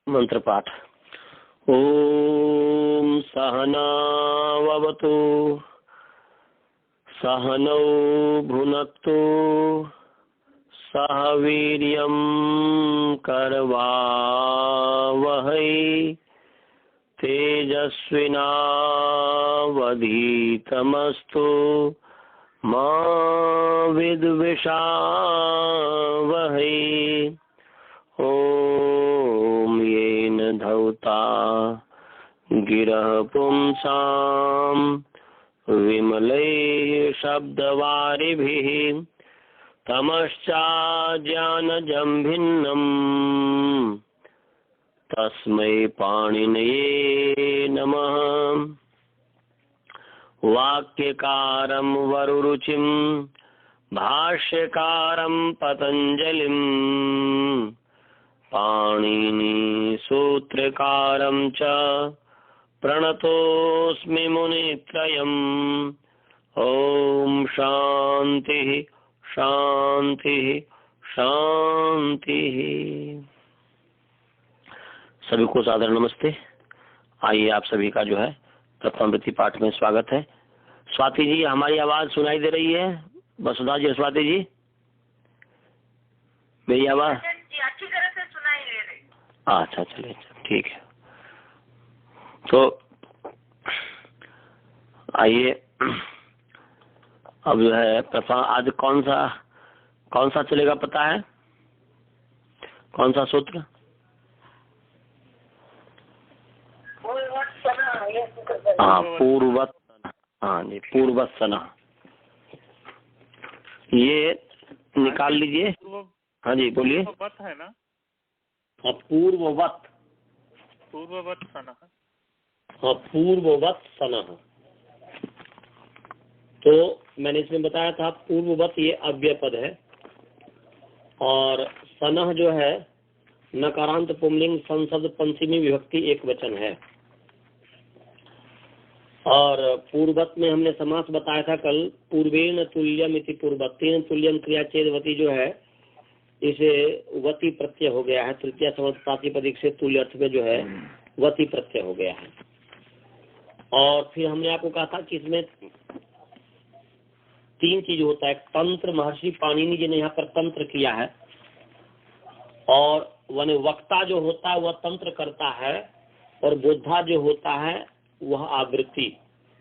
मंत्र पाठ। ओम सहनावतु सहनौ भुनक्तु सह वीर्यं करवावहै तेजस्विनावधीतमस्तु मा विद्विषावहै। ओम येन धौता गिरः पुंसां विमलैः शब्दवारिभिः तमश्चाज्ञानजं भिन्नम् तस्मै पाणिनये नमः। वाक्यकारं वरुरुचिं भाष्यकारं पतंजलिं पाणिनि सूत्रकारं च प्रणतोऽस्मि मुनित्रयम्। ओम शांति शांति शांति। सभी को सादर नमस्ते। आइए आप सभी का जो है प्रथमावृत्ति पाठ में स्वागत है। स्वाति जी, हमारी आवाज सुनाई दे रही है? वसुधा जी, स्वाति जी, मेरी आवाज अच्छी तरह से सुनाई दे रही। अच्छा, चलिए ठीक है। तो आइए अब जो है प्रथम आज कौन सा चलेगा पता है? कौन सा सूत्र? हाँ, पूर्वत। हाँ जी, पूर्वत सना, ये निकाल लीजिए। हाँ जी, बोलिए। पूर्ववत है ना? हाँ, पूर्ववत सना। हाँ, पूर्ववत सना। तो मैंने इसमें बताया था पूर्ववत ये अव्यय पद है और सनह जो है नकारांत पुंलिंग संसद पंचमी विभक्ति एक वचन है। और पूर्वत में हमने समास बताया था कल, पूर्वेन तुल्यम इति पूर्वतेन तुल्यम क्रिया चेदवती जो है इसे वती प्रत्यय हो गया है। तृतीय समस्त प्रातिपदिक से तुल्य अर्थ में जो है वती प्रत्यय हो गया है। और फिर हमने आपको कहा था कि इसमें तीन चीज होता है। तंत्र, महर्षि पाणिनि जी ने यहाँ पर तंत्र किया है और वने वक्ता जो होता है वह तंत्र करता है और बोधा जो होता है वह आवृत्ति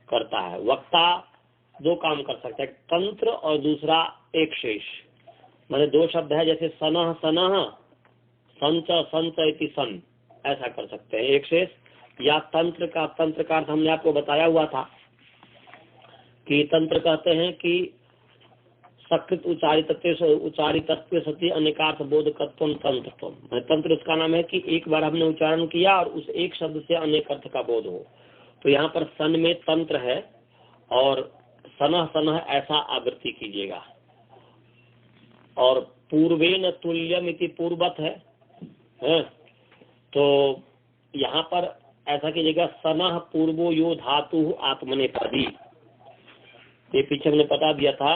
करता है। वक्ता दो काम कर सकता है, तंत्र और दूसरा एक शेष। मैंने दो शब्द है जैसे सनह सनह, संच संच इति सन, ऐसा कर सकते हैं एक शेष। या तंत्र का अर्थ हमने आपको बताया हुआ था कि तंत्र कहते हैं कि सकृत उच्चारितत्व सती अनेकार्थ बोधकत्वम तंत्रत्वम। तंत्र उसका नाम है कि एक बार हमने उच्चारण किया और उस एक शब्द से अनेक अर्थ का बोध हो। तो यहाँ पर सन में तंत्र है और सनह सनह ऐसा आवृत्ति कीजिएगा। और पूर्वेन तुल्यम इति पूर्वत है। तो यहाँ पर ऐसा कीजिएगा, सनह पूर्वो यो धातु आत्मनेपदी। ये पीछे हमने बता दिया था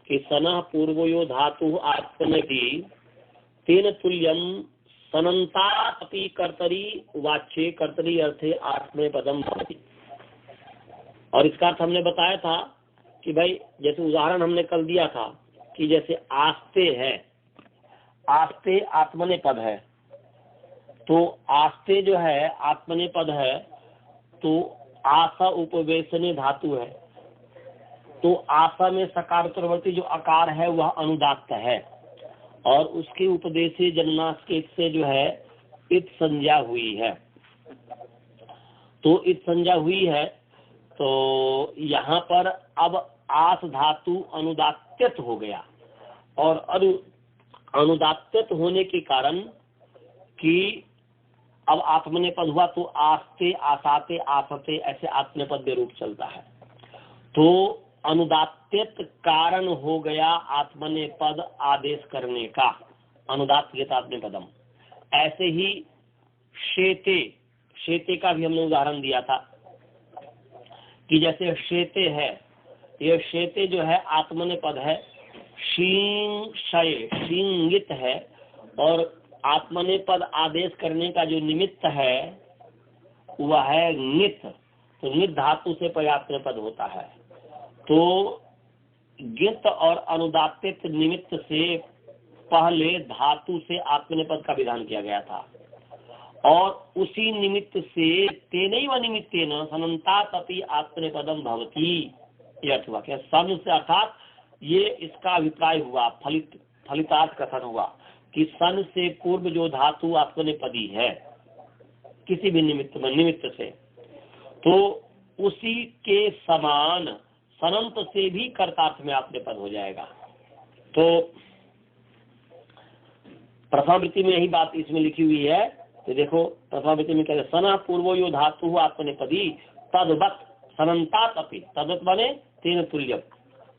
कि सनह पूर्वो यो धातु आत्मनेपदी तेन तुल्यम सनंता अपि कर्तरी वाच्ये कर्तरी अर्थे आत्मनेपदम भवति। और इसका अर्थ हमने बताया था कि भाई जैसे उदाहरण हमने कल दिया था कि जैसे आस्ते है, आस्ते आत्मनेपद है, तो आस्ते जो है आत्मनेपद है तो आशा उपवेशने धातु है। तो आशा में सकारोत्तरवर्ती जो आकार है वह अनुदात्त है और उसके उपदेशे जन्नास्केत से जो है इत संज्ञा हुई है। तो इत संज्ञा हुई है तो यहाँ पर अब आस धातु अनुदात्त हो गया और अनुदात्त होने के कारण कि अब आत्मनेपद हुआ तो आस्ते आसाते आसते ऐसे आत्मनेपद में रूप चलता है। तो अनुदात्त कारण हो गया आत्मनेपद आदेश करने का, अनुदात्त आत्मनेपदम। ऐसे ही शेते, शेते का भी हमने उदाहरण दिया था कि जैसे शेते है, ये शेते जो है आत्मनेपद है, शींग शय शींगित है और आत्मनेपद आदेश करने का जो निमित्त है वह है नित। तो नित धातु से पर्यात्मनेपद होता है। तो गित और अनुदात्तित निमित्त से पहले धातु से आत्मनेपद का विधान किया गया था और उसी निमित्त से तेनैव निमित्तेन सनन्तात् अपि आत्मनेपदम भवति। ये अर्थ हुआ क्या? सन से अर्थात ये इसका अभिप्राय हुआ, फलितार्थ कथन हुआ कि सन से पूर्व जो धातु आत्मनेपदी है किसी भी निमित्त से, तो उसी के समान सनंत से भी कर्तार्थ में आत्मनेपद हो जाएगा। तो प्रथमावृत्ति में यही बात इसमें लिखी हुई है। तो देखो प्रथमावृत्ति में कहते हैं सना पूर्वो यो धातु आत्मनेपदी तद्वत् सनन्तात् अपि, तद्वत् माने तेन तुल्यम,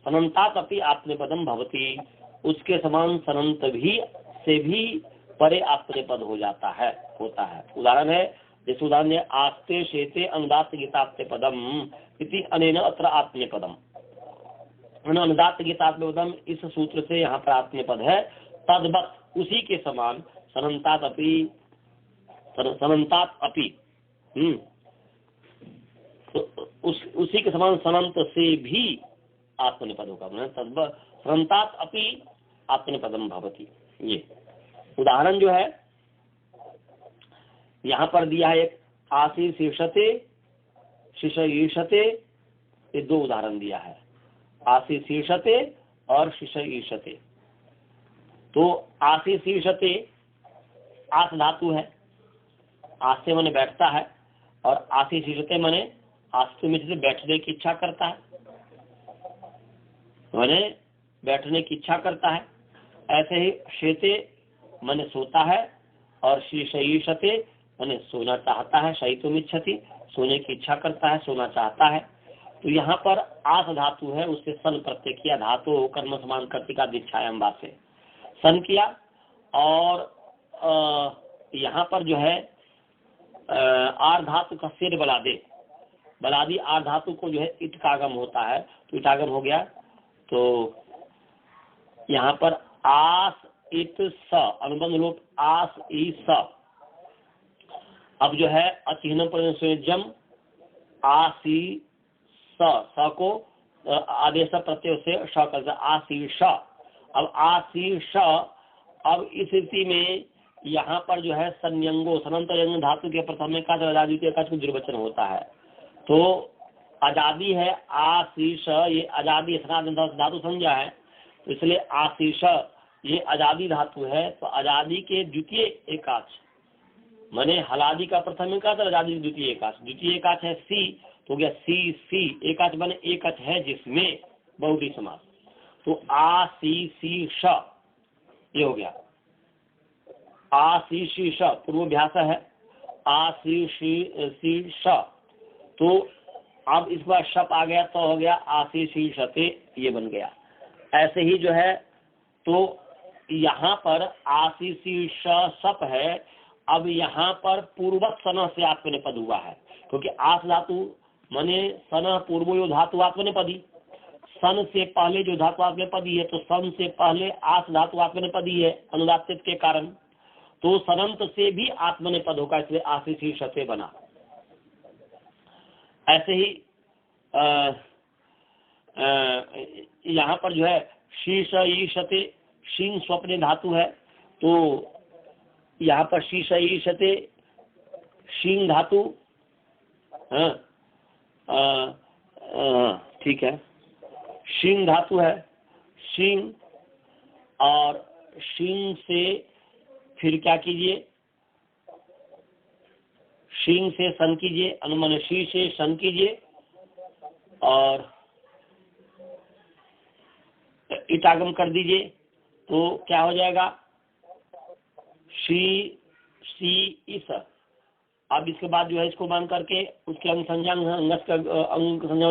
सनन्तात् अपि आत्मनेपदम भवति, उसके समान सनंत भी से भी परे आत्मनेपद हो जाता है, होता है। उदाहरण है जैसे उदाहरण है आस्ते शेते अनुदात्त गीतात्मनेपदम इति अनेन अत्र आत्मनेपदम। अनुदात्त गीतात्मनेपदम इस सूत्र से यहाँ पर आत्मनेपद है। तद्वत् उसी के समान सनन्तात् अपि तो उसी के समान सनंत से भी आत्मनेपद होगा। तद्वत् सनन्तात् अपि आत्मनेपदम भवति। ये उदाहरण जो है यहाँ पर दिया है, एक आसी शीर्षते शिशईषते, ये दो उदाहरण दिया है, आसी शीर्षते और शिशईषते। तो आसी शीर्षते आस धातु है, आस से माने बैठता है, और आसी शीर्षते माने आस्ते में से बैठने की इच्छा करता है, माने बैठने की इच्छा करता है। ऐसे ही शेते माने सोता है, और शिशईषते माने सोना चाहता है, शयितुम् इच्छति, सोने की इच्छा करता है, सोना चाहता है। तो यहाँ पर आस धातु है, उससे सन प्रत्यय किया, धातु कर्म समान कर्तिका दीक्षायाम बात से सन किया। और यहाँ पर जो है आर धातु का सिर बलादी आर धातु को जो है इट का आगम होता है, तो इटागम हो गया। तो यहाँ पर आस इत स अनुबंध लोप आस ई स। अब जो है अचिह्न प्रयोजम आसी स को आदेश प्रत्यय से श कर आशीष। अब आशीष, अब इस स्थिति में यहाँ पर जो है संयंगो सनंत धातु के प्रथम में का द्वितीय का दुर्वचन होता है। तो आजादी है आशीष, ये आजादी धातु संज्ञा है, तो इसलिए आशीष ये आजादी धातु है। तो आजादी के द्वितीय एकाच माने हलादी का प्रथम एकाच, आजादी द्वितीय एकाच, द्वितीय एकाच है सी, तो गया सी सी, एकाच माने एकच है जिसमें बहुव्रीहि समास। तो आ सी सी श ये हो गया। आ सी शी श पूर्वाभ्यास है, आ सी सी श। तो अब इस बार शप आ गया तो हो गया आशी शी शते, ये बन गया। ऐसे ही जो है तो यहाँ पर आशी शी शप है। अब यहाँ पर पूर्वक सन से आत्मनेपद हुआ है, क्योंकि आस धातु माने सन पूर्वो धातु आत्मनेपदी, सन से पहले जो धातु आत्मनेपदी है, तो सन से पहले आस धातु आत्मनेपदी है अनुदात्तित के कारण, तो सनंत से भी आत्मनेपद होगा, इसलिए आशी शी शते बना। ऐसे ही यहाँ पर जो है शीश ईशते, शीन स्वप्ने धातु है, तो यहाँ पर शीश ईशते शीन धातु, ठीक है, शीन धातु है, शीन, और शीन से फिर क्या कीजिए, शीन से सन कीजिए, अनुमान शी से सन कीजिए, और इटागम कर दीजिए, तो क्या हो जाएगा शी सी इस। अब इसके बाद जो है इसको मान करके उसके अंग संज्ञा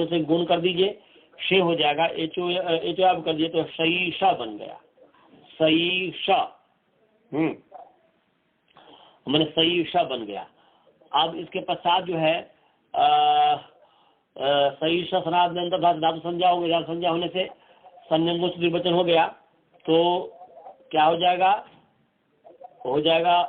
से गुण कर दीजिए, शे हो जाएगा, एचो अब कर दिए तो सही श बन गया, सही श, मैंने सही श बन गया। अब इसके पश्चात जो है सही श सनाद धातु संज्ञा हो गया, संज्ञा होने से संयंगों से निर्वचन हो गया, तो क्या हो जाएगा हो जाएगा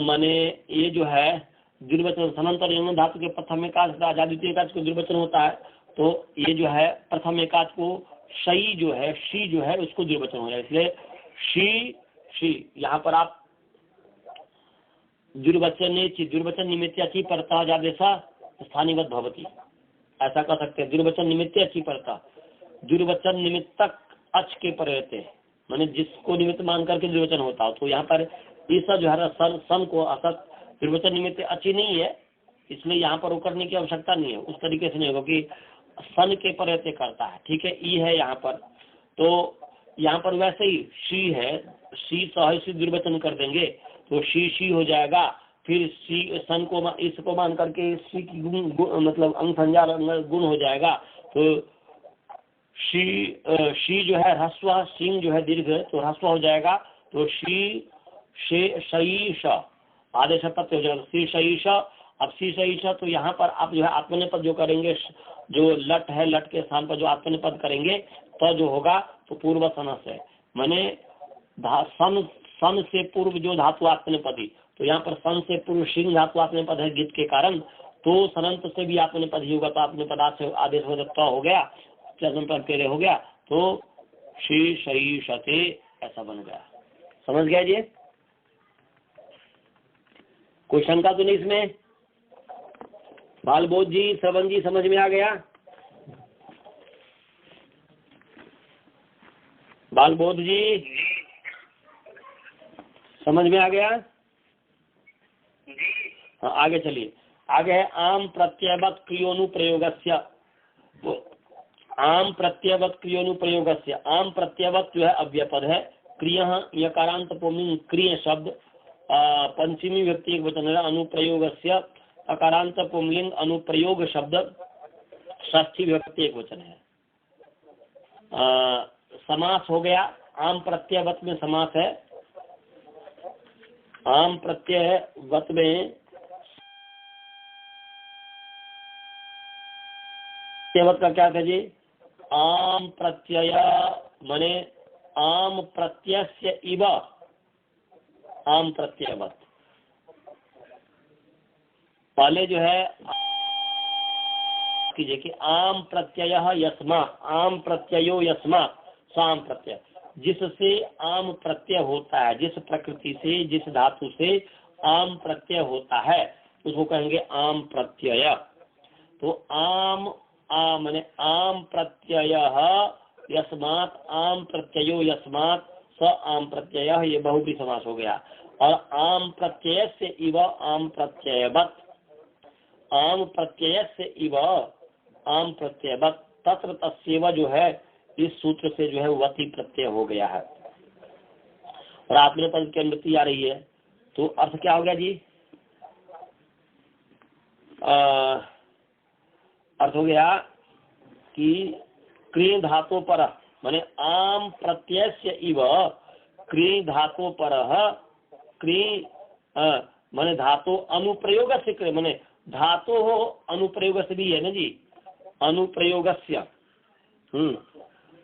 माने ये जो है द्विवचन सनंतर यंग धातु के प्रथम एकाच आजाद्वितीय एकाच को द्विवचन होता है, तो ये जो है प्रथम एकाच को शी जो है उसको द्विवचन हो जाए, इसलिए शी यहाँ पर आप द्विवचन निमित्त अच्छी परता जादेशा स्थानीवत भवती, ऐसा कर सकते हैं। द्विवचन निमित्त अच्छी परता, द्विवचन निमित्तक अच के पर रहते हैं, मैंने जिसको निमित्त मान करके द्विवचन होता हो, तो यहाँ पर ईसा जो है सन को असत द्विवचन निमित्त अच्छी नहीं है, इसलिए यहाँ पर वो करने की आवश्यकता नहीं है, उस तरीके से नहीं होगा कि सन के पर रहते करता है। ठीक है, ई है यहाँ पर, तो यहाँ पर वैसे ही शी है, शी सही द्विवचन कर देंगे तो शी हो जाएगा, फिर सी सन को इसको मान करके सी की गुण मतलब अंग संज्ञा गुण हो जाएगा, तो शी जो है ह्रस्व, सिंह जो है दीर्घ तो ह्रस्व हो जाएगा, तो शी आदेश प्रत्यय हो जाएगा, सी शईश। अब सी शईश तो यहाँ पर आप जो है आत्मनेपद जो करेंगे, जो लट है लट के स्थान पर जो आत्मनेपद करेंगे तो जो होगा तो पूर्व सनस है, माने सन से पूर्व जो धातु आत्मनेपदी, तो यहाँ पर सन से पूर्व सिंह धातु आत्मनेपद है गीत के कारण, तो सनंत से भी आत्मनेपद ही होगा, तो आत्मनेपद से आदेश हो सकता हो गया, तेरे हो गया, तो शी शई शते ऐसा बन गया। समझ गया जी? कोई शंका तो नहीं इसमें? बालबोध जी, श्रवण जी, समझ में आ गया? बालबोध जी समझ में आ गया? हाँ, आगे चलिए। आगे है आम प्रत्ययवत क्रियोनुप्रयोगस्य। आम प्रत्ययवत क्रियोनुप्रयोगस्य, आम प्रत्ययवत जो है अव्ययपद है, क्रिय यकारांत पुल्लिंग क्रिय शब्द पंचमी व्यक्ति एक वचन है, अनुप्रयोगस्य अकारांत पुल्लिंग अनुप्रयोग शब्द षष्ठी व्यक्ति एक वचन है। समास हो गया, आम प्रत्ययवत में समास है, आम प्रत्ययवत में प्रत्ययवत का क्या था जी? आम प्रत्यय माने आम प्रत्ययस्य इव आम प्रत्ययवत। पहले जो है कीजिए कि आम प्रत्यय यस्मा, आम प्रत्ययो यस्मा साम प्रत्यय, जिससे आम प्रत्यय होता है, जिस प्रकृति से जिस धातु से आम प्रत्यय होता है उसको कहेंगे आम प्रत्यय। तो आम माने आम प्रत्यय यस्मात् आम प्रत्ययो यस्मात् स आम प्रत्यय, ये बहुव्रीहि समास हो गया। और आम प्रत्यय से इव आम प्रत्ययवत, आम प्रत्यय से इव आम प्रत्ययवत, तत्र तस्यैव जो है इस सूत्र से जो है वति प्रत्यय हो गया है और आपने पद की अनुमति आ रही है, तो अर्थ क्या हो गया जी? अर्थ हो गया कि क्रिय धातु पर माने आम प्रत्यय से इव क्रिय धातु पर क्रिय माने धातु अनुप्रयोग से क्रिय माने धातु हो अनुप्रयोग से भी है ना जी, अनुप्रयोगस्य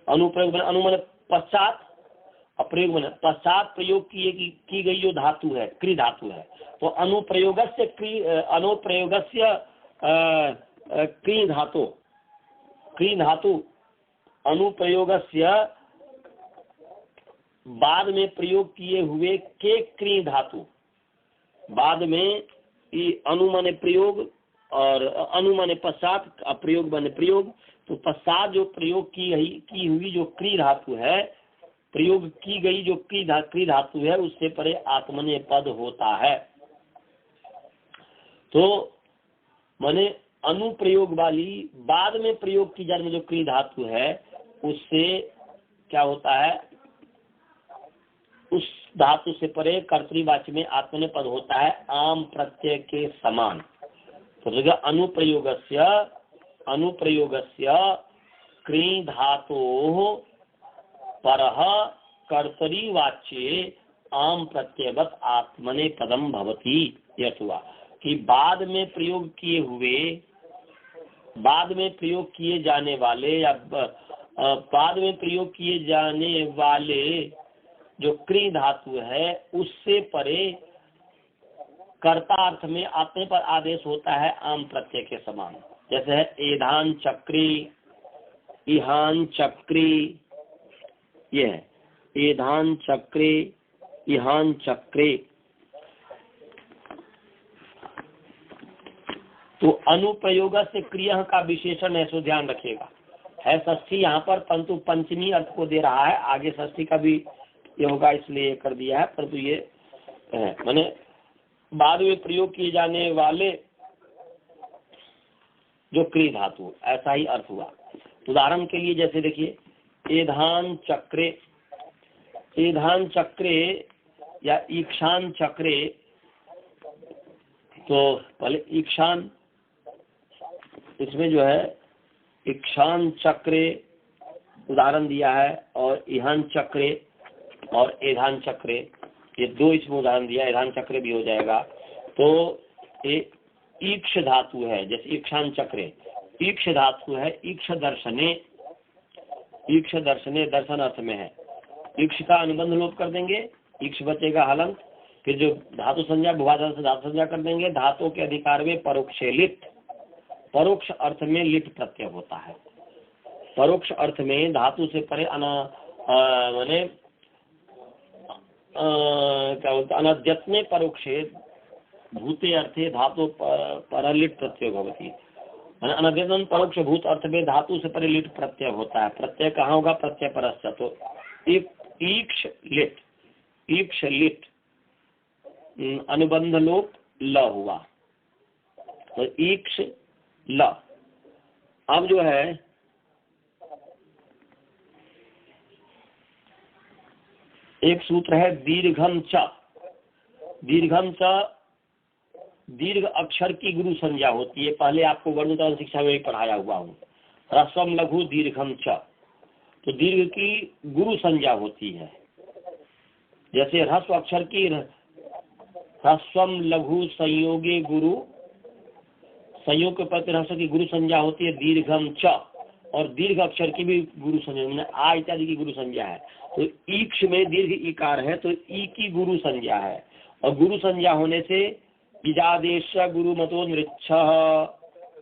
अनुप्रयोग माने अनु माने पश्चात, अप्रयोग माने पश्चात प्रयोग की गई जो धातु है क्रिय धातु है, तो अनुप्रयोगस्य क्रिय अनुप्रयोगस्य क्रिय धातु अनुप्रयोगस्य बाद में प्रयोग किए हुए के क्रिय धातु, बाद में अनु माने प्रयोग और अनु माने पश्चात, अप्रयोग माने प्रयोग, तो पश्चात जो प्रयोग की हुई जो क्रिय धातु है, प्रयोग की गई जो क्रिय धातु है उससे परे आत्मनेय पद होता है। तो माने अनुप्रयोग वाली बाद में प्रयोग की जाने में जो क्रिय धातु है उससे क्या होता है, उस धातु से परे कर्तृवाच्य में आत्मनेय पद होता है आम प्रत्यय के समान। तो अनुप्रयोगस्य क्रिय धातु परः कर्तृवाच्ये आम प्रत्ययवत आत्मनेय पदम भवति। यह हुआ कि बाद में प्रयोग किए जाने वाले या बाद में प्रयोग किए जाने वाले जो क्री धातु है उससे परे कर्ता अर्थ में आत्मे पर आदेश होता है आम प्रत्यय के समान। जैसे है एधान चक्री, इहान चक्री, ये है एधान चक्री, इहान चक्री। तो अनुप्रयोग से क्रिया का विशेषण है, सो ध्यान रखिएगा। है षष्ठी यहाँ पर, परंतु पंचमी अर्थ को दे रहा है। आगे षष्ठी का भी ये होगा, इसलिए कर दिया है, परंतु ये है माने बाद में प्रयोग किए जाने वाले जो क्री धातु, ऐसा ही अर्थ हुआ। उदाहरण के लिए जैसे देखिए एधान चक्रे, एधान चक्रे या ईक्षान चक्रे। तो पहले ईक्षान, इसमें जो है ईक्षान चक्रे उदाहरण दिया है, और इहान चक्रे और एधान चक्रे, ये दो इसमें उदाहरण दिया। एधान चक्रे भी हो जाएगा। तो ईक्ष धातु है, जैसे ईक्षान चक्रे ईक्ष धातु है। ईक्ष दर्शने, ईक्ष दर्शने दर्शन अर्थ में है। ईक्ष का अनुबंध लोप कर देंगे, ईक्ष बचेगा हलंत। फिर जो धातु संज्ञा भुवाधार से धातु संज्ञा कर देंगे। धातु के अधिकार में परोक्षे लिट, परोक्ष अर्थ में लिट प्रत्यय होता है। परोक्ष अर्थ में धातु से परे माने क्या बोलते अनद्यत्ने परोक्षे भूते अर्थे धातु पर लिट प्रत्यय भवती। अनद्यतन परोक्ष भूत अर्थ में धातु से परे लिट प्रत्यय होता है। प्रत्यय कहाँ होगा? प्रत्यय परस्य। तो ईक्ष लिट, ईक्ष लिट अनुबंध लोप ल हुआ, तो ईक्ष ल। अब जो है एक सूत्र है दीर्घम च। दीर्घम च दीर्घ अक्षर की गुरु संज्ञा होती है। पहले आपको वर्णोत्तरण शिक्षा में भी पढ़ाया हुआ हूँ। ह्रस्वम लघु दीर्घम च, तो दीर्घ की गुरु संज्ञा होती है। जैसे ह्रस्व अक्षर की ह्रस्वम लघु संयोगे गुरु, संयोग के प्रति ह्रस्व की गुरु संज्ञा होती है दीर्घम च, और दीर्घ अक्षर की भी गुरु संज्ञा आ इत्यादि की गुरु संज्ञा है। तो ईक्ष में दीर्घ इकार है, तो ई की गुरु संज्ञा है, और गुरु संज्ञा होने से इजादेश गुरु मतो नृच्छ,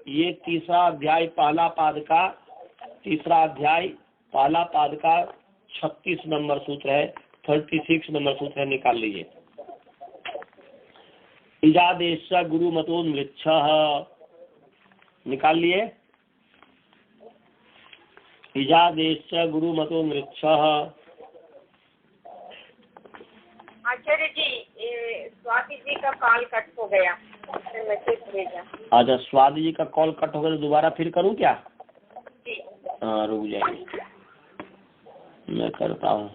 ये तीसरा अध्याय पहला पाद का, तीसरा अध्याय पहला पाद का 36 नंबर सूत्र है, 36 नंबर सूत्र है, निकाल लीजिए। इजादेश गुरु मतो नृच्छ, निकाल लिए। इजादेश गुरु मतो नृच्छ। आचार्य जी, स्वाति जी का कॉल कट हो गया, मैसेज भेजा। अच्छा, स्वाति जी का कॉल कट हो गया तो दोबारा फिर करूं क्या? जी हाँ, रुक जाइए, मैं करता हूँ।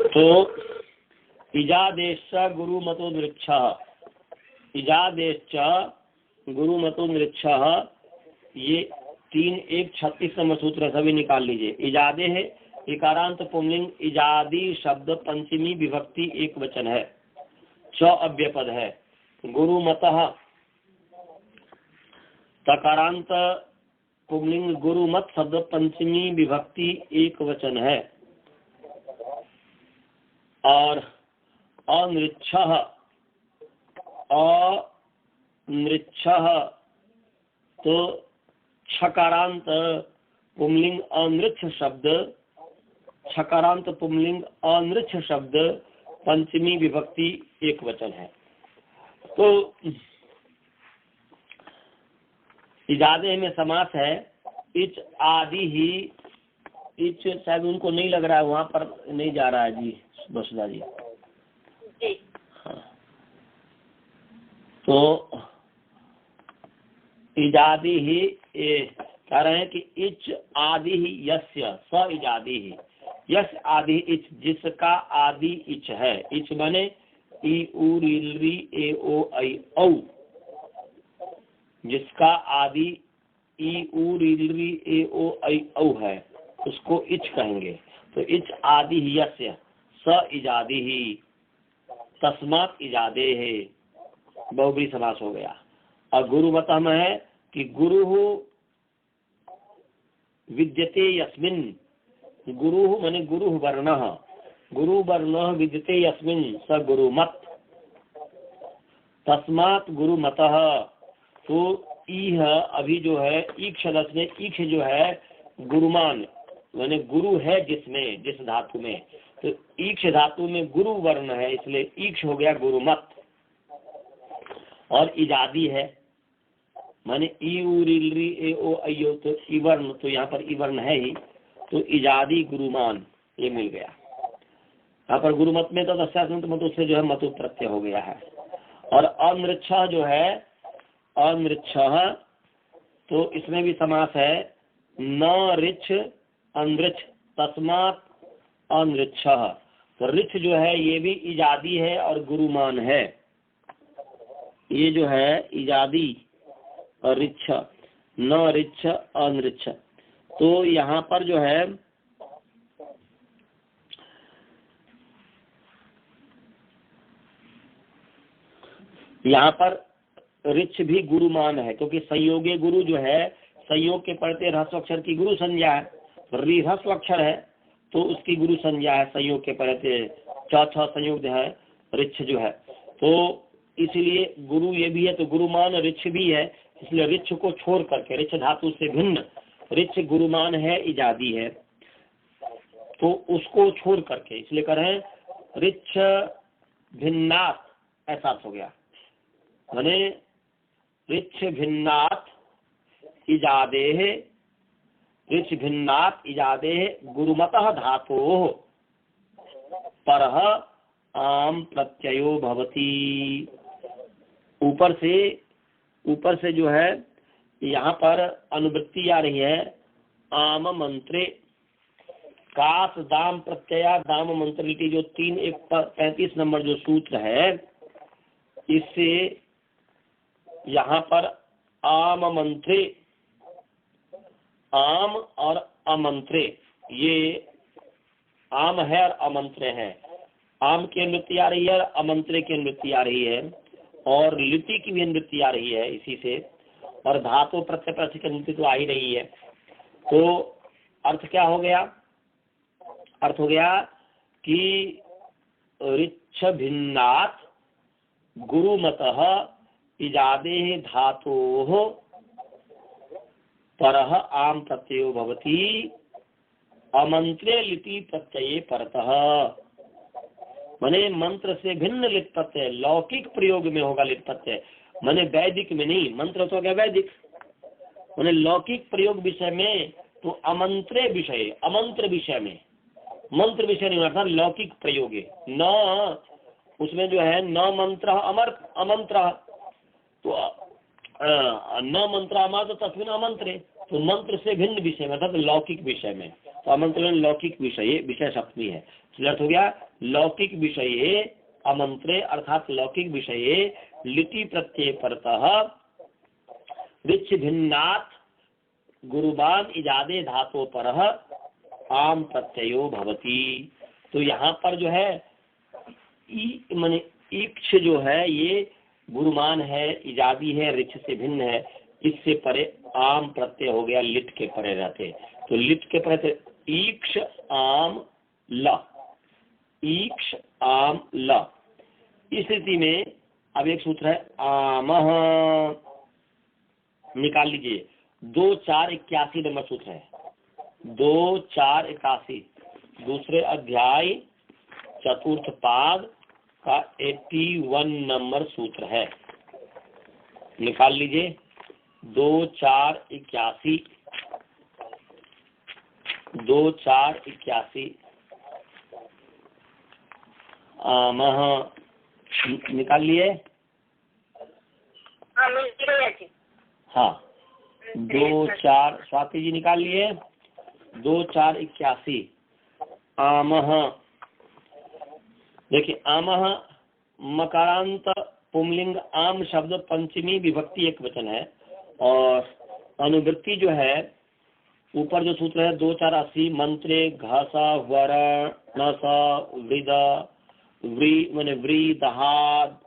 तो इजादेश गुरु मतो नृच्छ, इजादेश गुरु मतो नृच्छ, ये 3-1-36 नंबर सूत्र सभी निकाल लीजिए। इजादे है इकारांत पुंलिंग, इजादी शब्द पंचमी विभक्ति एक वचन है, च अव्यपद है। गुरुमतः तकारांत पुंलिंग गुरुमत शब्द पंचमी विभक्ति एक वचन है। और अनृच्छः, अनृच्छः तो छकारांत पुंलिंग अनृच्छ शब्द, छकारांत पुंलिंग अनृच्छ शब्द पंचमी विभक्ति एक वचन है। तो इजादे में समास है इच आदि ही, इच शायद उनको नहीं लग रहा है, वहां पर नहीं जा रहा है जी बसुदा जी। हाँ, तो इजादी ही कह रहे हैं कि इच आदि ही यस्य स इजादी ही, यस आदि इच जिसका आदि इच है। इच बने ई उ री ए ओ आई औ, जिसका आदि ई उ री ए ओ आई औ है उसको इच कहेंगे। तो इच आदि ही यस्य स इजादी ही, तस्मात् इजादे है, बहुब्री समास हो गया। और गुरुमतः में है कि गुरु विद्यते यस्मिन्, गुरु माने गुरु वर्णः, गुरु वर्णः विद्यते यस्मिन् स गुरुमत, तस्मात् गुरुमतः। तो ईह अभी जो है ईक्ष शब्द में ईक्ष जो है गुरुमान माने गुरु है जिसमें, जिस धातु में, तो ईक्ष धातु में गुरु वर्ण है, इसलिए ईक्ष हो गया गुरुमत। और इजादी है माने ई उ री री ए ओ अयो, तो ई वर्ण, तो यहाँ पर ई वर्ण है ही, तो इजादी गुरुमान ये मिल गया। यहाँ पर गुरुमत में तो मत उससे जो है मतु प्रत्यय हो गया है। और अमृक्ष जो है अमृक्ष, तो इसमें भी समास है, न ऋक्ष अनृक्ष तस्मात् अनृक्ष। तो ऋक्ष जो है ये भी इजादी है और गुरुमान है, ये जो है इजादी और ऋक्ष, न ऋक्ष अनृक्ष। तो यहाँ पर जो है यहाँ पर ऋक्ष भी गुरुमान है, क्योंकि संयोगे गुरु जो है, संयोग के पढ़ते ह्रस्व अक्षर की गुरु संज्ञा है, ह्रस्व अक्षर है तो उसकी गुरु संज्ञा है, संयोग के पढ़ते चौथा संयोग जो है ऋक्ष जो है, तो इसलिए गुरु ये भी है, तो गुरुमान ऋक्ष भी है, इसलिए ऋक्ष को छोड़ करके, ऋक्ष धातु से भिन्न ऋक्ष गुरुमान है, इजादी है, तो उसको छोड़ करके इसलिए कर रहे हैं ऋक्ष भिन्नात, ऐसा हो गया माने ऋक्ष भिन्नात इजादेह, ऋक्ष भिन्नात इजादेह गुरुमतः धातोः परः आम प्रत्ययो भवति। ऊपर से जो है यहाँ पर अनुवृत्ति आ रही है, आम मंत्रे कास दाम प्रत्यया दाम मंत्रिटी, जो 3:35 नंबर जो सूत्र है, इससे यहाँ पर आम मंत्रे, आम और अमंत्रे, ये आम है और अमंत्रे है, आम की अनुवृत्ति आ रही है और अमंत्रे की अनुवृत्ति आ रही है, और लिटि की भी अनुवृत्ति आ रही है इसी से, और धातु प्रत्यय प्रत्यय की अनुवृत्ति तो आ ही रही है। तो अर्थ क्या हो गया? अर्थ हो गया कि ऋक्ष भिन्नात् गुरुमतः इजादेः धातोः परः आम प्रत्ययो भवति, अमंत्रे लिटि प्रत्यये परतः। माने मंत्र से भिन्न लिट प्रत्यय लौकिक प्रयोग में होगा, लिट प्रत्यय माने वैदिक में नहीं, मंत्र तो हो गया वैदिक, माने लौकिक प्रयोग विषय में, तो अमंत्रे विषय, अमंत्र विषय में, मंत्र विषय नहीं अर्थात लौकिक प्रयोग है, न उसमें जो है न मंत्र अमंत्र, तो न मंत्र अमर तस्मिन अमंत्रे, तो मंत्र से भिन्न विषय में अर्थात लौकिक विषय में, तो अमंत्र लौकिक विषय, विषय सप्तमी है, अर्थ हो गया लौकिक विषये अमंत्रे अर्थात लौकिक विषये लिटि प्रत्यय परतः ऋक्ष भिन्नात् गुरुबान इजादे धातो परः आम प्रत्ययो भवति। तो यहाँ पर जो है माने ईक्ष जो है ये गुरुमान है, इजादी है, ऋक्ष से भिन्न है, इससे परे आम प्रत्यय हो गया, लिट के परे रहते, तो लिट के परे ईक्ष आम ल, ईक्ष आम ल। इस स्थिति में अब एक सूत्र है आमः, निकाल लीजिए, 2-4-81 नंबर सूत्र है, 2-4-81 दूसरे अध्याय चतुर्थ पाद का 81 नंबर सूत्र है, निकाल लीजिए 2-4-81, 2-4-81 आमः, निकाल लिए? हाँ 2-4 स्वाति जी निकाल लिए, 2-4-81 आमः। देखिए आमः मकारांत पुंलिंग आम शब्द पंचमी विभक्ति एक वचन है, और अनुवृत्ति जो है ऊपर जो सूत्र है 2-4-80 मंत्रे घस वरण वृद व्री माने व्री दहाद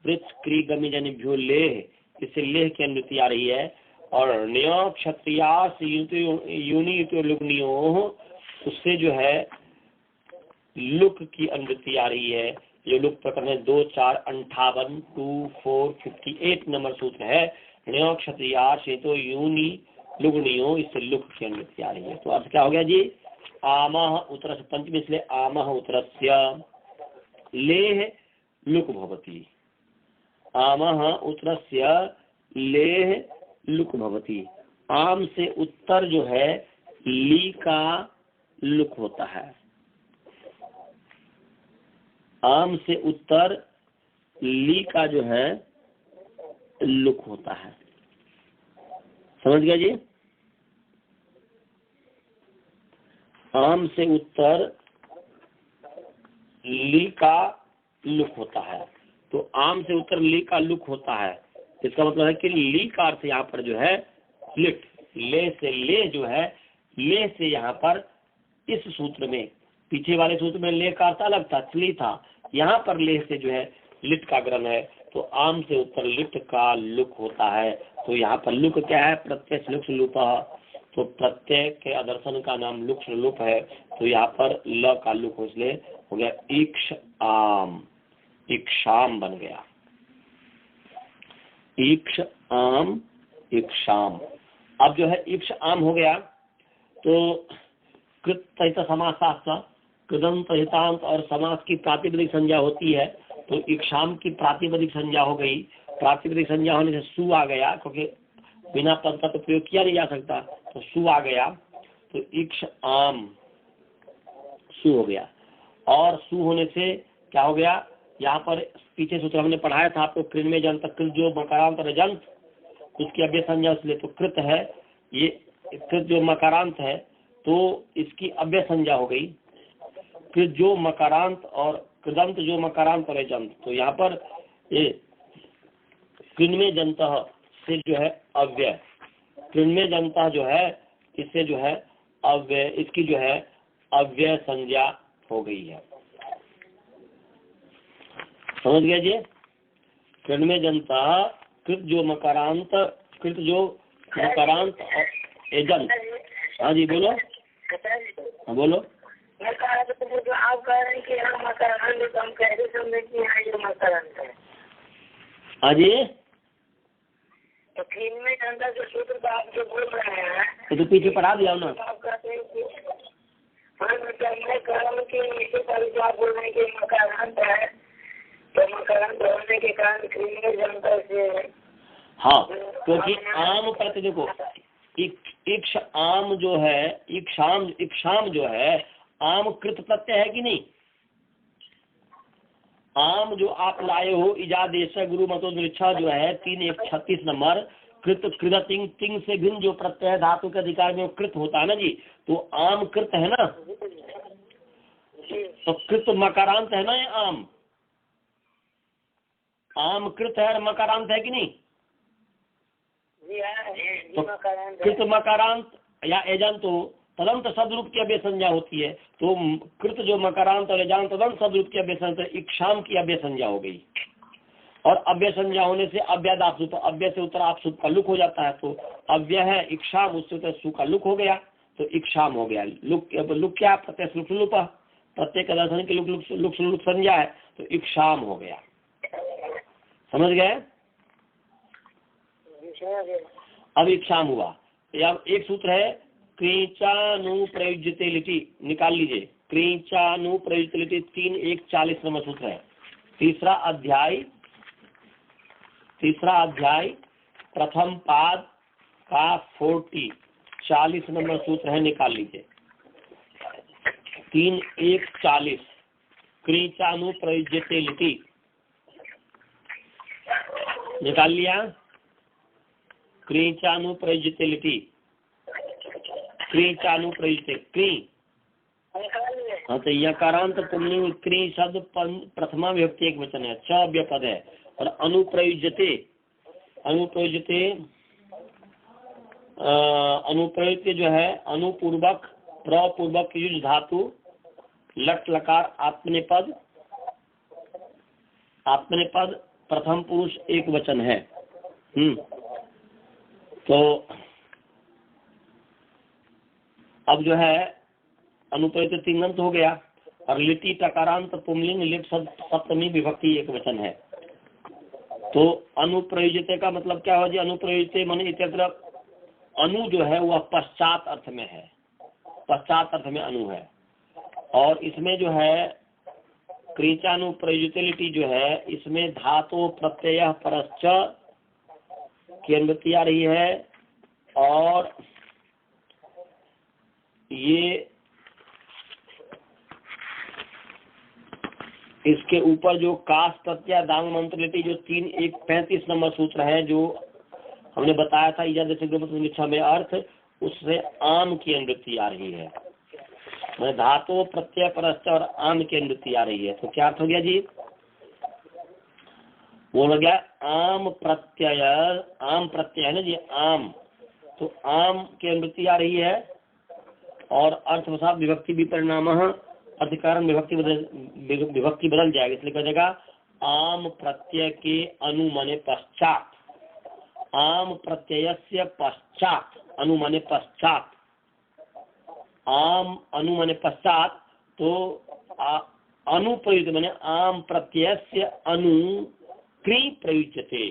वृक्ष क्री गमी जनिभ्यो लेह, इससे लेह की अनुवृत्ति आ रही है, और ण्य क्षत्रियास यूनि लुग्नियो, उससे जो है लुक की अनुवृत्ति आ रही है। ये लुक प्रकरण 2, 4, 58, 2, 4, 58 नंबर सूत्र है। ण्य क्षत्रियास हेतु यूनि लुग्नियो, इससे लुक की अनुवृत्ति आ रही है। तो अर्थ क्या हो गया जी? आमह उत्तरस्य पंचमी, इसलिए आमह उत्तरस्य लेह लुक भवति। आमह उत्तरस्य लेह लुक भवति। आम से उत्तर जो है ली का लुक होता है। आम से उत्तर ली का जो है लुक होता है। समझ गया जी? आम से उत्तर ली का लुक होता है। तो आम से उत्तर ली का लुक होता है, इसका मतलब है कि ली का अर्थ यहाँ पर जो है लिट। ले से ले जो है, ले से यहाँ पर इस सूत्र में, पीछे वाले सूत्र में ले का अर्थ अलग था, ली था। यहाँ पर ले से जो है लिट का ग्रहण है, तो आम से उत्तर लिट का लुक होता है। तो यहाँ पर लुक क्या है? प्रत्यय लुक्स लुप। तो प्रत्यय के आदर्शन का नाम लुक्स लुप है। तो यहाँ पर ल का लुक हो, इसलिए हो गया इक्ष आम, इक्षाम बन गया। इक्ष आम, इक्षाम। अब जो है इक्ष आम हो गया, तो कृत तहित समासास्ता, कृदंत हितांत और समास की प्रातिपदिक संज्ञा होती है। तो इक्षाम की प्रातिपदिक संज्ञा हो गई। प्रातिपदिक संज्ञा होने से सु आ गया, क्योंकि बिना पद का तो प्रयोग किया नहीं जा सकता, तो सु आ गया। तो इक्ष आम सु हो गया। और सु होने से क्या हो गया? यहाँ पर पीछे सूत्र हमने पढ़ाया था आपको, कृत में जंत, कृत जो मकारांत है जंत, उसकी अव्यय संज्ञा, इसलिए तो कृत है। ये कृत जो मकारांत है तो इसकी अव्यय संज्ञा हो गई। कृत जो मकारांत और कृदंत जो मकारांत और जंत, तो यहाँ पर ये कृन्मे जंत से जो है अव्यय, कृन्मे जनता जो है इससे जो है अव्यय, इसकी जो है अव्यय संज्ञा हो गई है। समझ गया जी? कृन्मे जनता, कृत जो मकारांत, कृत जो मकारांत एजंत। हाँ जी बोलो। हाँ बोलो। मैं कह रहा था जो आप कह रहे हैं कि हम मकारांत, तो हम कैसे समझे कि यहाँ ये मकारांत है? हाँ जी, तो में जनता जो सूत्र का आप जो बोल रहे हैं तो पीछे पढ़ा दिया ना। आप कहते हैं कि मैं कह रहा हूँ कि इसी पर जो आप बोल रहे हैं कि मकारांत है, तो मकारांत होने के कारण में जनता से, हाँ, क्योंकि आम प्रति देखो, इक्ष आम जो है, इक्षाम जो है आम कृत प्रत्यय है कि नहीं? आम जो आप लाए हो इजादेश गुरु मतोदृच्छा जो है 3:136 नंबर, कृत कृतिंग तिंग से भिन्न जो प्रत्यय धातु के अधिकार में कृत होता है ना जी, तो आम कृत है ना, तो कृत मकारांत है ना ये आम कृत है और मकारांत है कि नहीं? तो कृत मकारांत या एजंत हो तदंत सदरूप की अव्यय संज्ञा होती है। तो कृत जो मकारांत और एजांत तदंत सदरूप की अव्यय संज्ञा, इक्षाम की अव्यय संज्ञा हो गई। और अव्यय संज्ञा होने से अव्यय आपसुप, अव्यय से उत्तर आपसुप का लुक हो जाता है। तो अव्यय है इक्षाम, उससे उत्तर सु का लुक हो गया, तो इक्षाम हो गया। लुक क्या? प्रत्यय लुक लुप, प्रत्येक दर्शन की लुक संज्ञा है, तो इक्षाम हो गया। समझ गए? अब इक्षाम हुआ। अब एक सूत्र है क्रीचानुप्रयुज्यते लिटि, निकाल लीजिए। क्रीचानुप्रयुज्यते लिटि 3:140 नंबर सूत्र है। तीसरा अध्याय प्रथम पाद का 40 नंबर सूत्र है, निकाल लीजिए। 3:140 क्रीचानुप्रयुज्यते लिटि, निकाल लिया? क्रीचानुप्रयुज्यते लिटि, क्रीचानुप्रयुज्यते, क्री, हाँ तो यकारांत पुल्लिंग क्री शब्द प्रथमा विभक्ति एक वचन है, च अव्यय है। और अनुप्रयुज्यते, अनुप्रयुज्य जो है अनुपूर्वक प्रपूर्वक युज धातु लट लकार आत्मनेपद प्रथम पुरुष एक वचन है। तो अब जो है अनुप्रयुक्त तिंगंत हो गया और लिट्टी टकारांत पुंलिंग लिट सप्तमी विभक्ति एक वचन है। तो अनुप्रयुज्यते का मतलब क्या हो जी? अनुप्रयुज्यते माने इत्यत्र अनु जो है वह पश्चात अर्थ में है, पश्चात अर्थ में अनु है। और इसमें जो है क्रीचानुप्रयुज्यते जो है इसमें धातु प्रत्यय परश्च की अनुवृत्ति आ रही है और ये इसके ऊपर जो काश प्रत्यय दांग मंत्र जो 3-1-35 नंबर सूत्र है जो हमने बताया था इच्छा में अर्थ, उससे आम की अनुवृत्ति आ रही है। मैं धातु प्रत्यय परश्च और आम की अनुवृत्ति आ रही है। तो क्या अर्थ हो गया जी? वो हो गया आम प्रत्यय, आम प्रत्यय है ना जी, आम, तो आम की अनुवृत्ति आ रही है और अर्थवसात विभक्ति भी परिणाम अधिकारण विभक्ति बदल जाएगा, इसलिए कह जाएगा आम प्रत्यय के अनु माने पश्चात, आम प्रत्यय से पश्चात, अनु माने पश्चात, आम अनु माने पश्चात, तो अनुप्रयुक्त माने आम प्रत्यय से अनु क्री प्रयुज्यते,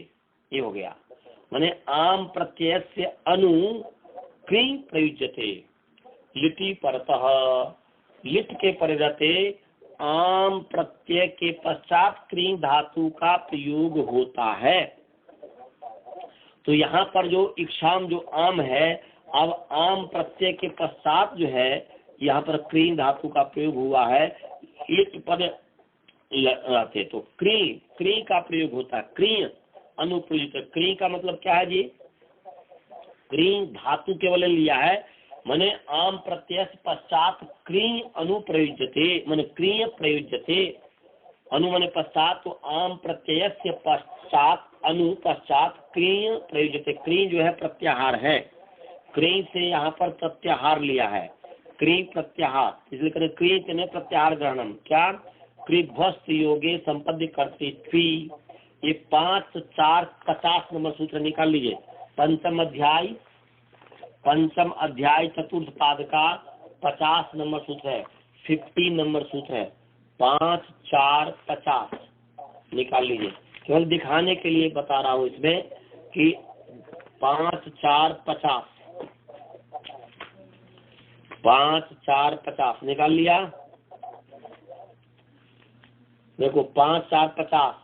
ये हो गया। माने आम प्रत्यय से अनु क्री प्रयुज्यते। लिटि परतः, लिट के परिरते आम प्रत्यय के पश्चात क्री धातु का प्रयोग होता है। तो यहाँ पर जो इक्षाम जो आम है, अब आम प्रत्यय के पश्चात जो है यहाँ पर क्री धातु का प्रयोग हुआ है, लिट पद रहते तो क्री का प्रयोग होता है। क्री अनुप्रयुक्त, क्री का मतलब क्या है जी? क्री धातु केवल लिया है, माने आम प्रत्यय पश्चात क्री अनुप्रयुज्यते, माने क्रिय प्रयुज्यते, अनु माने पश्चात, तो आम प्रत्यय से पश्चात अनु पश्चात क्रिय प्रयुज्यते। क्री जो है प्रत्याहार है, क्री से यहाँ पर प्रत्याहार लिया है, क्री प्रत्याहार, इसलिए करें क्री के प्रत्याहार ग्रहणम। क्या? क्रीभ्वस्त योगे संपद्य कर्तृत्वी, ये 5-4-50 नंबर सूत्र निकाल लीजिए। पंचम अध्याय चतुर्थ पाद का 50 नंबर सूत्र है, 50 नंबर सूत्र है, 5-4-50 निकाल लीजिए। केवल दिखाने के लिए बता रहा हूँ इसमें कि 5-4-50, 5-4-50 निकाल लिया। देखो 5-4-50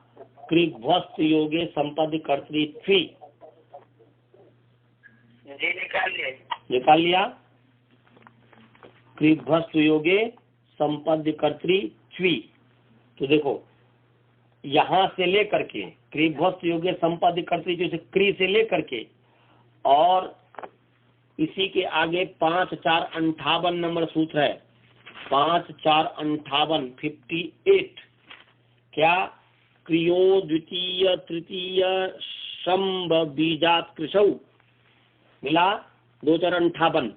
क्रीभ्वस्त योगे संपद्य कर्तृत्वी, निकाल लिया। क्रीभ्वस्त योगे संपद्य कर्तृत्वी, तो देखो यहाँ से लेकर के क्रीभ्वस्त योगे संपद्य कर्तृत्व से क्री से लेकर के और इसी के आगे 5-4-58 नंबर सूत्र है, 5-4-58 58। क्या? क्रियो द्वितीय तृतीय शंब बीजात कृषौ, मिला 2-4-58।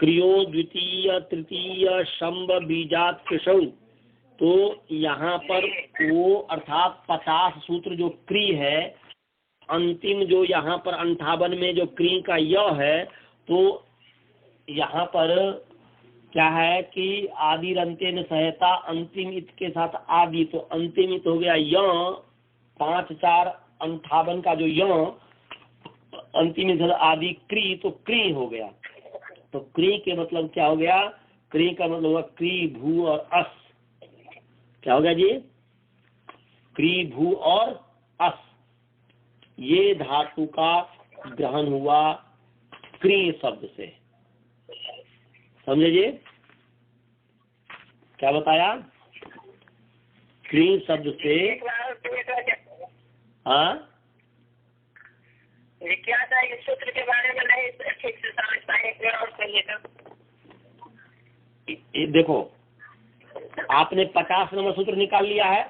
क्रियो द्वितीय तृतीय शंब बीजात कृषौ, तो यहाँ पर वो अर्थात 50 सूत्र जो क्री है, अंतिम जो यहाँ पर 58 में जो क्री का य है, तो यहाँ पर क्या है कि आदि रंतेन सहायता अंतिम इत के साथ आदि, तो अंतिम इत हो गया य, 5-4-58 का जो य अंतिम इत आदि क्री, तो क्री हो गया। तो क्री के मतलब क्या हो गया? क्री का मतलब हुआ क्री भू और अस, क्या हो गया जी? क्री भू और अस, ये धातु का ग्रहण हुआ क्री शब्द से, समझे जी? क्या बताया? क्री शब्द से, हाँ क्या था इस सूत्र के बारे में नहीं ठीक से समझ पाए और कहिएगा। देखो आपने 50 नंबर सूत्र निकाल लिया है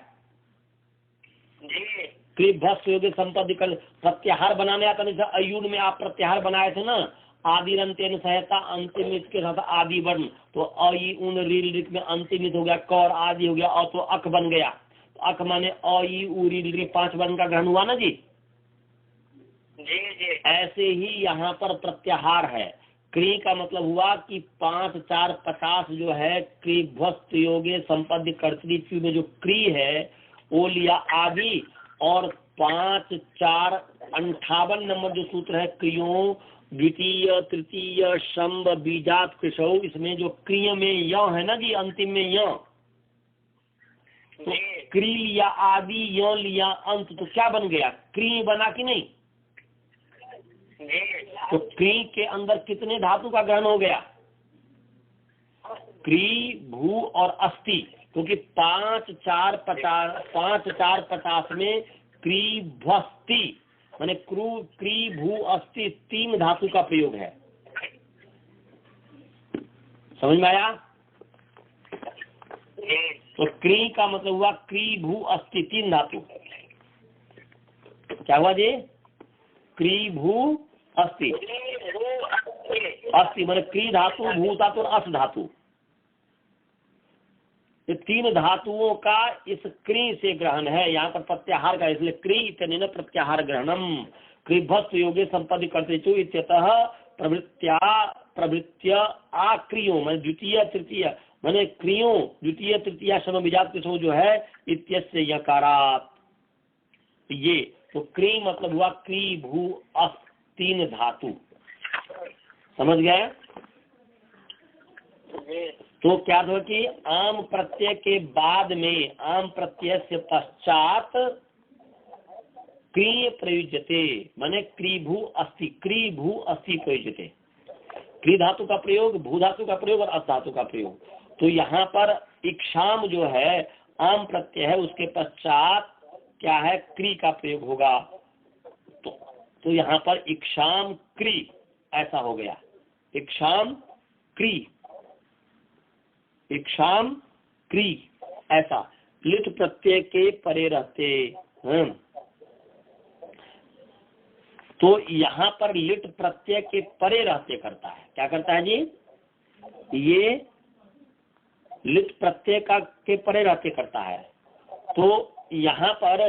जी। क्रीभ्वस्त योगे संपद्य कर प्रत्याहार बनाने आता नहीं था, अयुन में आप प्रत्याहार बनाए थे ना, आदि रंतेन सहायता अंतिम इसके साथ आदि वर्ण, तो अ उन रील रिक में अंतिम हो गया, क और आदि हो गया, और तो अक बन गया। तो अक माने अ उ री 5 वर्ण का ग्रहण हुआ ना जी। जी जी ऐसे ही यहाँ पर प्रत्याहार है। क्री का मतलब हुआ कि 5 4 50 जो है क्री भस्त योगे संपद्य कर्तृत्व में जो क्री है वो लिया आदि, और 5 4 58 नंबर जो सूत्र है क्रियों द्वितीय तृतीय शंब बीजात कृषौ, इसमें जो क्रिय में य है ना जी, अंतिम में य, तो क्री लिया आदि य लिया अंत, तो क्या बन गया? क्री बना कि नहीं? तो क्री के अंदर कितने धातु का ग्रहण हो गया? क्री भू और अस्थि, क्योंकि 5 4 50 में क्री भस्ति माने क्री भू अस्थि 3 धातु का प्रयोग है। समझ में आया? तो क्री का मतलब हुआ क्री भू अस्थि 3 धातु। क्या हुआ जी? क्री भू अस्थि, अस्थि माने क्री धातु भू धातु और अस धातु, ये 3 धातुओं का इस क्री से ग्रहण है। यहाँ पर प्रत्याहार का, इसलिए क्री इत्यनेन प्रत्याहार ग्रहणम क्रीभस्त योगे संपत्ति करते चु इत्यतः प्रवृत्त्या आक्रियो माने द्वितीय तृतीय माने क्रियों द्वितीय तृतीय शम बीजात किसो जो है इत्यस्य यकारात। ये तो क्री मतलब हुआ क्री भू अस 3 धातु। समझ गए? तो क्या था कि आम प्रत्यय के बाद में आम प्रत्यय से पश्चात क्रिय प्रयुज्यते माने क्रीभू अस्थि, क्रीभू अस्थि प्रयुज्यते। क्री धातु का प्रयोग, भू धातु का प्रयोग और अस धातु का प्रयोग। तो यहाँ पर इक्षाम जो है आम प्रत्यय है, उसके पश्चात क्या है? क्री का प्रयोग होगा। तो यहाँ पर इक्षाम क्री ऐसा हो गया, इक्षाम क्री, इक्षाम क्री ऐसा लिट प्रत्यय के परे रहते हैं। तो यहाँ पर लिट प्रत्यय के परे रहते करता है। क्या करता है जी? ये लिट प्रत्यय का के परे रहते करता है। तो यहाँ पर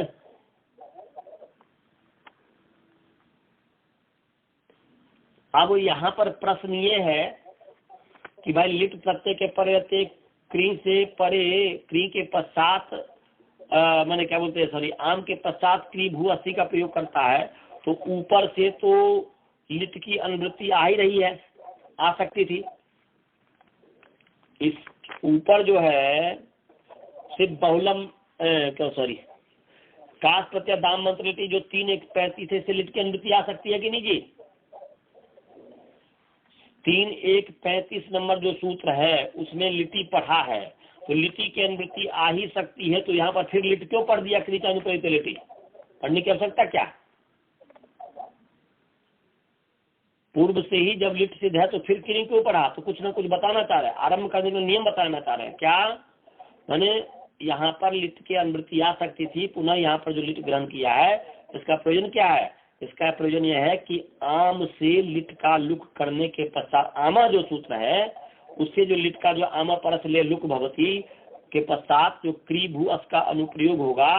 अब यहाँ पर प्रश्न ये है कि भाई लिट प्रत्यय के परे रहते क्री से परे, क्री के पश्चात मैंने क्या बोलते हैं सॉरी आम के पश्चात क्री भू अस्थि का प्रयोग करता है, तो ऊपर से तो लिट की अनुवृत्ति आ ही रही है, आ सकती थी। इस ऊपर जो है सिर्फ बहुलम क्या सॉरी काश प्रत्यय दाम मंत्र जो 3 1 35 से लिट की अनुवृत्ति आ सकती है कि नहीं जी? 3 1 35 नंबर जो सूत्र है उसमें लिटि पढ़ा है, तो लिटि की अनुवृत्ति आ ही सकती है। तो यहाँ पर फिर लिट क्यों पढ़ दिया? क्रिया अनुप्रयुक्त लिटि पढ़ने की आवश्यकता क्या? पूर्व से ही जब लिट सिद्ध है तो फिर क्रिया क्यों पढ़ा? तो कुछ ना कुछ बताना चाह रहे हैं, आरंभ करने में नियम बताना चाह रहे हैं। क्या मैंने यहाँ पर लिट की अनुवृत्ति आ सकती थी, पुनः यहाँ पर जो लिट ग्रहण किया है इसका प्रयोजन क्या है? इसका प्रयोजन यह है कि आम से लिट का लुक करने के पश्चात आमा जो सूत्र है उससे जो लिट का जो आमा परस ले लुक भवती के पश्चात जो क्री भू अस का अनुप्रयोग होगा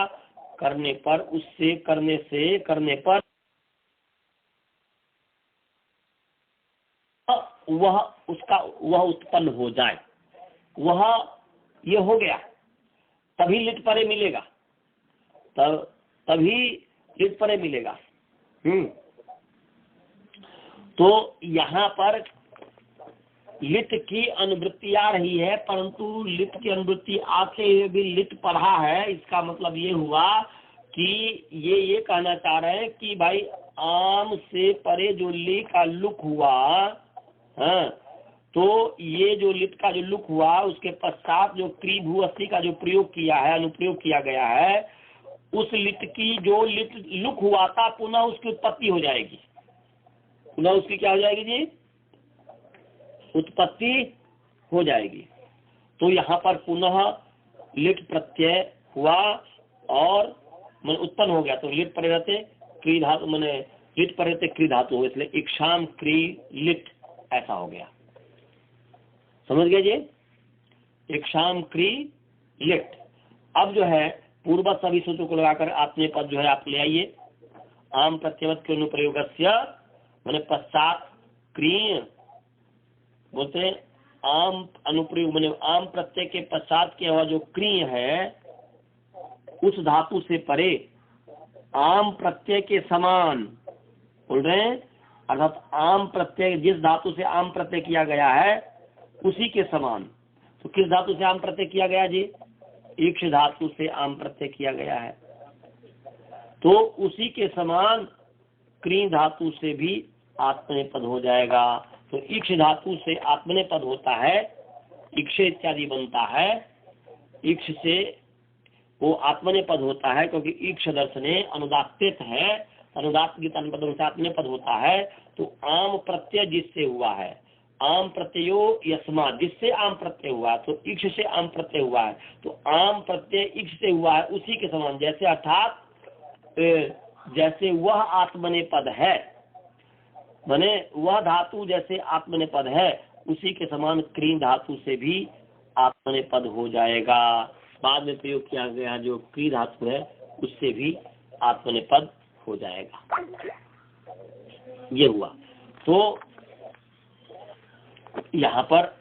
करने पर, उससे करने पर वह उत्पन्न हो जाए, वह ये हो गया, तभी लिट परे मिलेगा, तभी लिट परे मिलेगा। तो यहाँ पर लिट की अनुवृत्ति आ रही है, परंतु लिट की अनुवृत्ति आते हुए भी लिट पढ़ा है। इसका मतलब ये हुआ कि ये कहना चाह रहे हैं कि भाई आम से परे जो ली का लुक हुआ, हाँ, तो ये जो लिट का जो लुक हुआ उसके पश्चात जो क्री भू अस्थि का जो प्रयोग किया है, अनुप्रयोग किया गया है, उस लिट की जो लिट लुक हुआ था पुनः उसकी उत्पत्ति हो जाएगी। पुनः उसकी क्या हो जाएगी जी? उत्पत्ति हो जाएगी। तो यहाँ पर पुनः लिट प्रत्यय हुआ और मन उत्पन्न हो गया, तो लिट परे रहते क्री धातु मैंने लिट परे रहते क्री धातु हो, इसलिए इक्षाम क्री लिट ऐसा हो गया। समझ गए जी? इक्षाम क्री लिट। अब जो है पूर्व सभी सूत्रों को लगाकर आपने पद जो है आप ले आइए। आम प्रत्यवत के अनुप्रयोग मैंने पश्चात क्रिय बोलते हैं। आम अनुप्रयोग मैंने आम प्रत्यय के पश्चात के हुआ जो क्रिय है उस धातु से परे आम प्रत्यय के समान बोल रहे हैं, अर्थात आम प्रत्यय जिस धातु से आम प्रत्यय किया गया है उसी के समान। तो किस धातु से आम प्रत्यय किया गया जी? ईक्ष धातु से आम प्रत्यय किया गया है, तो उसी के समान क्री धातु से भी आत्मनेपद हो जाएगा। तो ईक्ष धातु से आत्मनेपद होता है, ईक्ष इत्यादि बनता है, ईक्ष से वो आत्मनेपद होता है क्योंकि ईक्ष दर्शने अनुदात्तित है, अनुदात्त की तनपदों से आत्मनेपद होता है। तो आम प्रत्यय जिससे हुआ है, आम प्रत्ययो यस्मा जिससे आम प्रत्यय हुआ, तो ईक्ष से आम प्रत्यय हुआ है, तो आम प्रत्यय ईक्ष से हुआ है उसी के समान, जैसे अर्थात जैसे वह आत्मनेपद है, माने वह धातु जैसे आत्मनेपद है उसी के समान क्री धातु से भी आत्मनेपद हो जाएगा। बाद में प्रयोग किया गया जो क्री धातु है उससे भी आत्मनेपद हो जाएगा। ये हुआ, तो यहाँ पर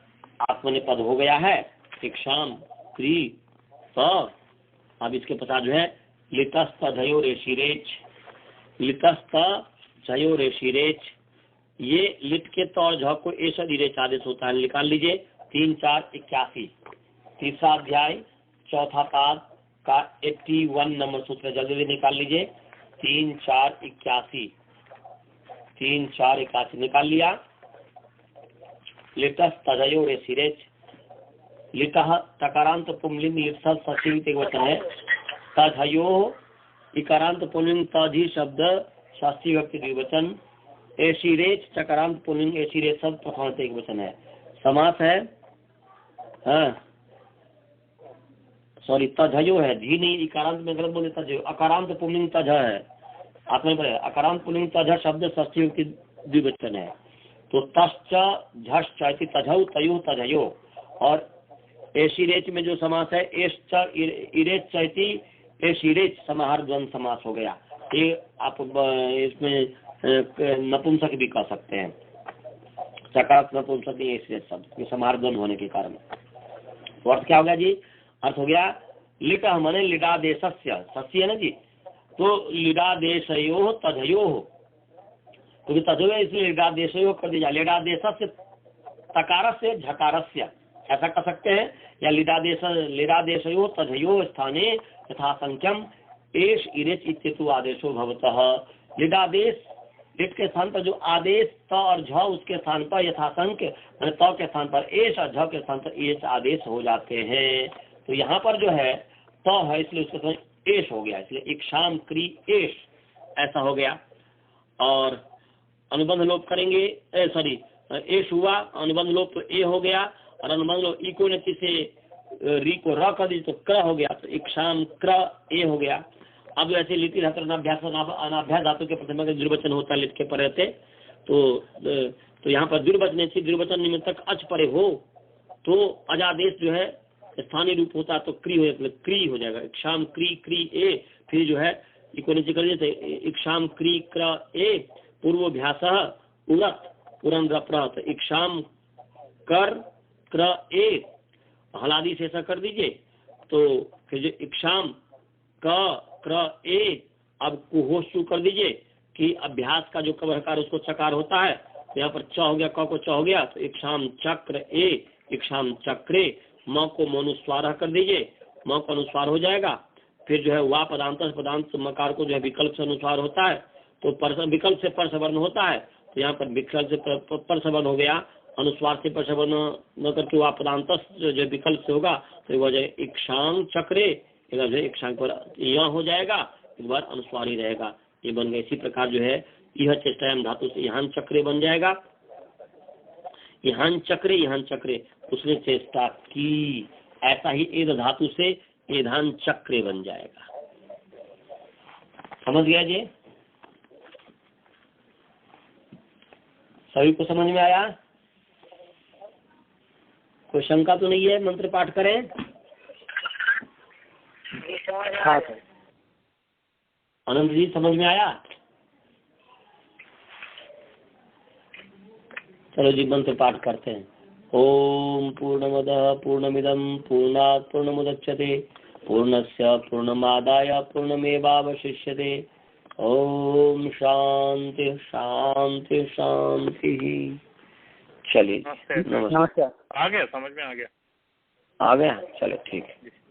आत्मनेपद हो गया है इक्षाम क्री। तो अब इसके पता जो है लितस्त झयो रेशिरेच, लितस्त झयो रेशिरेच, ये लिट के तौर झ को ऐसा धीरेच आदेश होता है, निकाल लीजिए 3 4 81 तीसरा अध्याय चौथा पाद का 81 नंबर सूत्र जल्दी निकाल लीजिए। 3 4 81 3 4 81 निकाल लिया। लिटस तजयो रेसिरेच, लिटह तकारांत पुंलिंग लिटस सचिव एक वचन है, तजयो इकारांत पुंलिंग तजी शब्द शास्त्री व्यक्ति द्विवचन, एशिरेच चकारांत पुंलिंग एशिरेच शब्द प्रथमांत एक वचन है। समास है सॉरी तजयो है, जी नहीं इकारांत में गलत बोले, तजयो अकारांत पुंलिंग तज है, आपने पढ़ा अकारांत पुंलिंग तज शब्द षष्ठी व्यक्ति द्विवचन है। तो तश्च झश्च इति तझौ तयो तजयो, और एशिरेच में जो समास है एश्च इरेच इति एशिरेच समाहार द्वंद समास हो गया। ये आप इसमें नपुंसक भी कह सकते हैं, सकारात्मक नपुंसक एशिरेच शब्द ये समाहार द्वंद होने के कारण। तो अर्थ क्या हो गया जी? अर्थ हो गया लिट मने लिडादेशस्य, सस्य है ना जी, तो लिडादेशयो तजयो, क्योंकि तजो इसलिए लिडादेशयो कर दिया, लिडादेशस्य तकारस्य झकारस्य ऐसा कर सकते हैं, या लिडादेशयो तजयो स्थाने यथा संख्यम एश इरेच इत्येतु आदेशो भवतः। लिडादेश लिट के स्थान पर जो आदेश त और झ उसके स्थान पर यथासंख्य त के स्थान पर एश और झ के स्थान पर एश आदेश हो जाते हैं। तो यहाँ पर जो है त है इसलिए उसके स्थान एश हो गया, इसलिए इक्षाम क्री एश ऐसा हो गया। और अनुबंध लोप करेंगे, सॉरी एश हुआ, अनुबंध लोप तो ए हो गया, और अनुबंध लोप ई को नति से री को र कर दी तो क हो गया, तो इक्षाम क्र ए हो गया। अब ऐसे लिटि धातु अनाभ्यास धातु के प्रथम द्विवचन होता है लिट के परे थे, तो यहाँ पर द्विवचन द्विवचन निमित्तक अच परे हो तो अजादेश जो है स्थानीय रूप होता तो क्री हो, क्री हो जाएगा, इक्षाम क्री क्री ए, फिर जो है इको नीचे कर दिए इक्षाम क्री क्र ए, पूर्वभ्यास उरत उरन रप्रत, इक्षाम कर क्र ए हलादी से ऐसा कर दीजिए, तो फिर जो इक्षाम क क्र ए, अब कुहोशु कर दीजिए कि अभ्यास का जो कवरकार उसको चकार होता है, तो यहाँ पर च हो गया, क को च हो गया, तो इक्षाम चक्र ए, इक्षाम चक्रे, म को मनुस्वार कर दीजिए, म को अनुस्वार हो जाएगा। फिर जो है वा पदांत पदांत मकार को जो है विकल्प से अनुस्वार होता है, तो विकल्प से परसवर्ण होता है, तो यहाँ पर विकल्प से परसवर्ण हो गया, अनुस्वार से परसवर्ण न करके वा पदांत जो विकल्प से होगा तो वह जाए इक्षांग चक्रे, इक्षांग पर यह हो जाएगा, एक बार अनुस्वार ही रहेगा, ये बन गया। इसी प्रकार जो है यह चेष्टायाम धातु से यहाँ चक्रे बन जाएगा, यहाँ चक्रे उसने चेष्टा की, ऐसा ही एद धातु से एधान चक्रे बन जाएगा। समझ गया जी? सभी को समझ में आया? कोई शंका तो नहीं है? मंत्र पाठ करें। हाँ आनंद जी समझ में आया? चलो जी मंत्र पाठ करते हैं। ओम पूर्णमदः पूर्णमिदं पूर्णात् पूर्णमुदच्यते पूर्णस्य पूर्णमादाय पूर्णमेवावशिष्यते। ओम शांति शांति शांति। चलिए नमस्ते। नमस्कार। आ गया, समझ में आ गया। आ गया, चलो ठीक है।